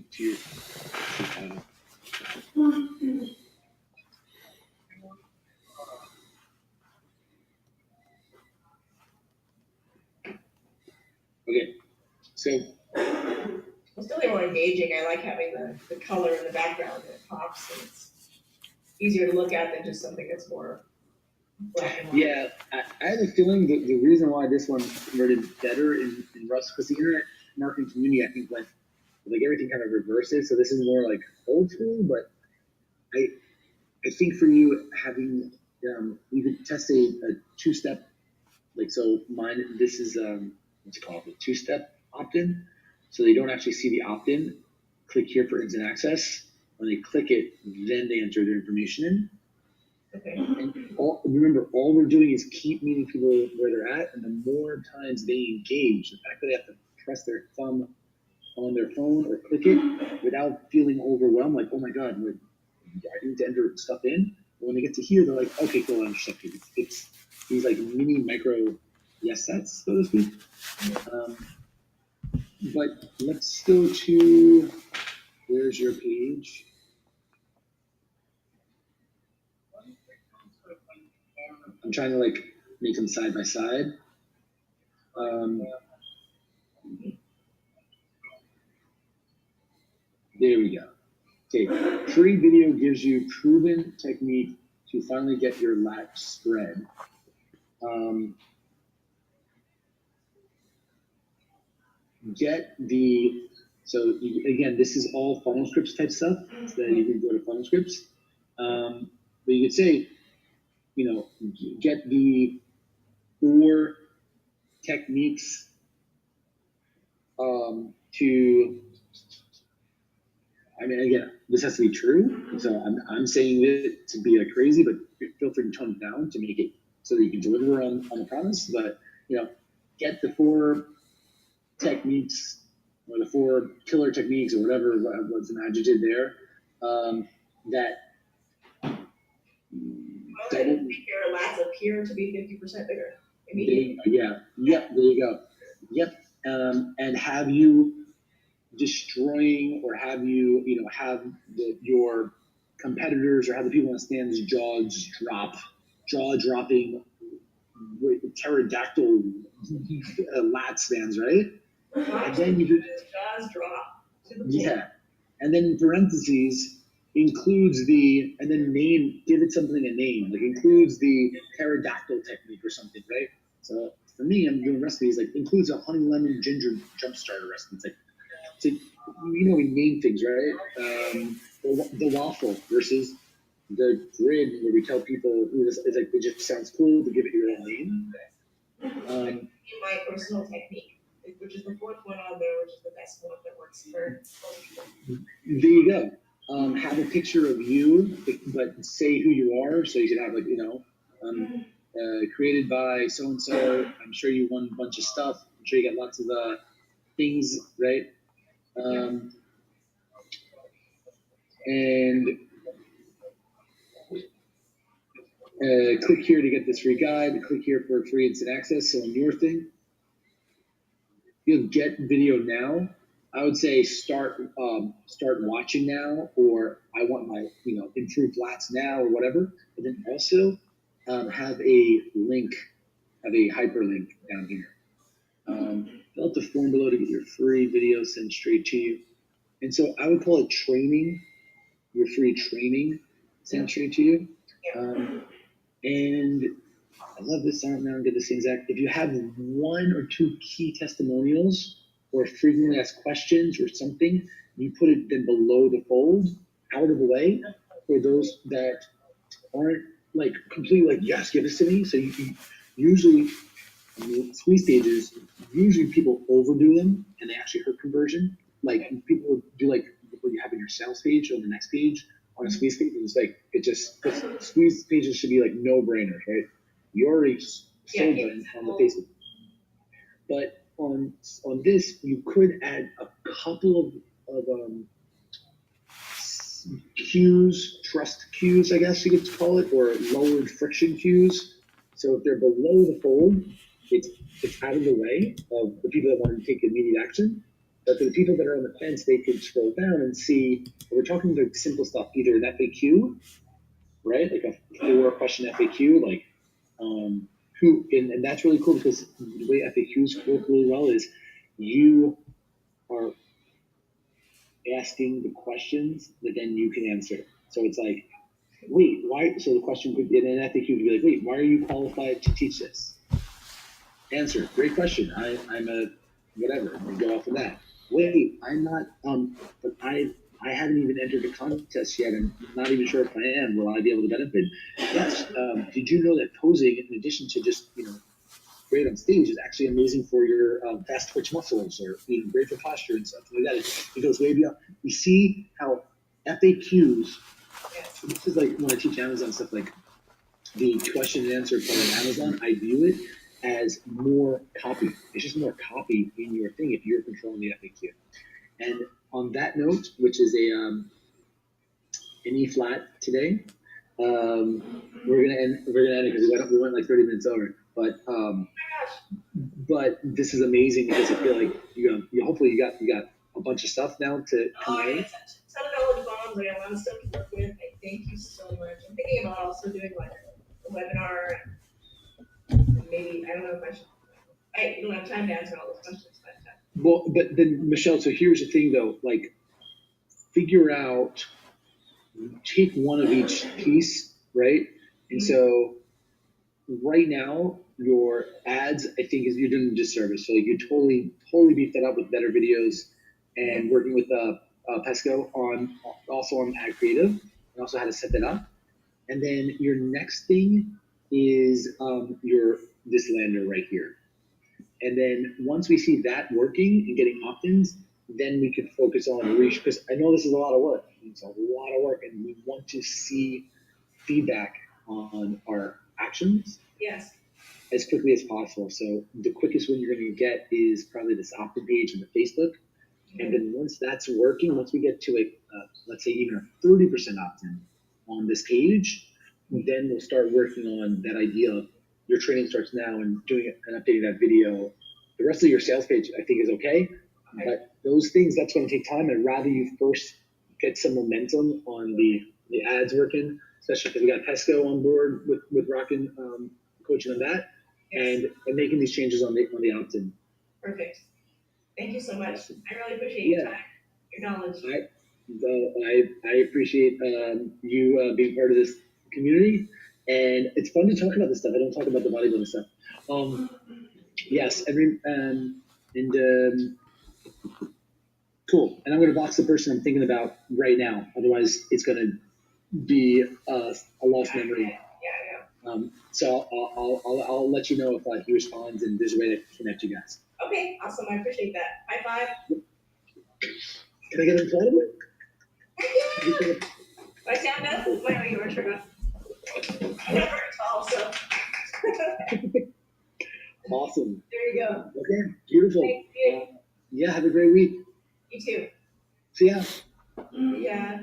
link to your. Okay, so It's definitely more engaging. I like having the color in the background and it pops and it's easier to look at than just something that's more black and white. yeah, I have a feeling that the reason why this one converted better in Rust, because the internet marketing community, I think, went like everything kind of reverses. So this is more like old school, but I think for you having you could test a two-step, like, so mine, this is what's it called, a two-step opt-in. So they don't actually see the opt-in. Click here for instant access. When they click it, then they enter their information in. Okay. And remember, all we're doing is keep meeting people where they're at, and the more times they engage, the fact that they have to press their thumb on their phone or click it without feeling overwhelmed, like, oh my God, I need to enter stuff in. But when they get to here, they're like, okay, cool, I'm stuck here. It's these like mini micro yes sets, so to speak. But let's go to, where's your page? I'm trying to like make them side by side. There we go. Okay, free video gives you proven technique to finally get your lat spread. Again, this is all funnel scripts type stuff, so that you can go to funnel scripts. But you could say, get the 4 techniques to, I mean, again, this has to be true. So I'm saying it to be like crazy, but feel free to tone it down to make it so that you can deliver on the promise. But, get the 4 techniques or the 4 killer techniques or whatever was an adjective there that make your lats appear to be 50% bigger immediately. There you go. Yep. And have you destroying, or have you, have your competitors or have the people on the stands jaw dropping with pterodactyl lat stands, right? And then you do jaws drop to the floor. Yeah, and then in parentheses includes and then give it something a name, like includes the pterodactyl technique or something, right? So for me, I'm doing recipes like includes a honey lemon ginger jump starter recipe. It's like we name things, right? The waffle versus the grid, where we tell people it's like it just sounds cool to give it your own name. My personal technique, which is the 4th one on there, which is the best one that works for most people. There you go. Have a picture of you, but say who you are. So you should have created by so and so. I'm sure you won a bunch of stuff. I'm sure you got lots of things, right? And click here to get this free guide. Click here for free instant access. So on your thing, you'll get video now. I would say start watching now, or I want my improved lats now, or whatever. But then also have a link, have a hyperlink down here. Fill out the form below to get your free video sent straight to you. And so I would call it training, your free training sent straight to you. And I love this. I don't know, get this exact. If you have 1 or 2 key testimonials or frequently asked questions or something, you put it then below the fold, out of the way, for those that aren't like completely like, yes, give this to me. So you usually, squeeze stages, usually people overdo them and they actually hurt conversion. Like people do like what you have in your sales page on the next page on a squeeze page. It's like, squeeze pages should be like no brainers, right? You already sold them on the Facebook. But on this, you could add a couple of cues, trust cues, I guess you could call it, or lowered friction cues. So if they're below the fold, it's out of the way of the people that want to take immediate action. But for the people that are on the fence, they could scroll down and see, we're talking about simple stuff, either an FAQ, right? Like a 4-question FAQ, like who, and that's really cool because the way FAQs work really well is you are asking the questions that then you can answer. So it's like, wait, why? So the question could, in an FAQ, could be like, wait, why are you qualified to teach this? Answer, great question. I'm a whatever. We go off of that. Wait, I'm not. But I haven't even entered the contest yet. I'm not even sure if I am. Will I be able to benefit? Yes. Did you know that posing, in addition to just great on stage, is actually amazing for your fast twitch muscles, or great for posture and stuff like that. It goes way beyond. We see how FAQs. Yes. This is like when I teach Amazon stuff, like the question and answer part of Amazon. I view it as more copy. It's just more copy in your thing if you're controlling the FAQ. And on that note, which is an E flat today, we're gonna end it because we went like 30 minutes over. But this is amazing because I feel like hopefully you got a bunch of stuff now to come Oh, out. yeah, ton of knowledge bombs. I got a lot of stuff to work with. Thank you so much. I'm thinking about also doing like a webinar. And maybe I don't know if I should. I don't have time to answer all those questions, but. Well, but then Michelle, so here's the thing though, like figure out, take one of each piece, right? And so right now your ads, I think, is you're doing a disservice. So like you totally beef that up with better videos and working with Pesco on ad creative and also how to set that up. And then your next thing is this lander right here. And then once we see that working and getting opt-ins, then we can focus on reach, because I know this is a lot of work. It's a lot of work, and we want to see feedback on our actions. Yes. As quickly as possible. So the quickest one you're going to get is probably this opt-in page on the Facebook. And then once that's working, once we get to let's say even a 30% opt-in on this page, then we'll start working on that idea of your training starts now and doing it and updating that video. The rest of your sales page, I think, is okay. But those things, that's going to take time. I'd rather you first get some momentum on the ads working, especially because we got Pesco on board with Rockin' coaching on that. Yes. And making these changes on the opt-in. Perfect. Thank you so much. I really appreciate your time, your knowledge. I appreciate you being part of this community, and it's fun to talk about this stuff. I don't talk about the bodybuilding stuff. Yes, cool. And I'm going to box the person I'm thinking about right now. Otherwise, it's going to be a lost memory. So I'll let you know if he responds and there's a way to connect you guys. Okay, awesome. I appreciate that. High five. Can I get an Audible? Yeah. My sound up? Why are you turn up? I'm not very tall, so. Awesome. There you go. Okay, beautiful. Thank you. Yeah, have a great week. You too. See ya. Yeah.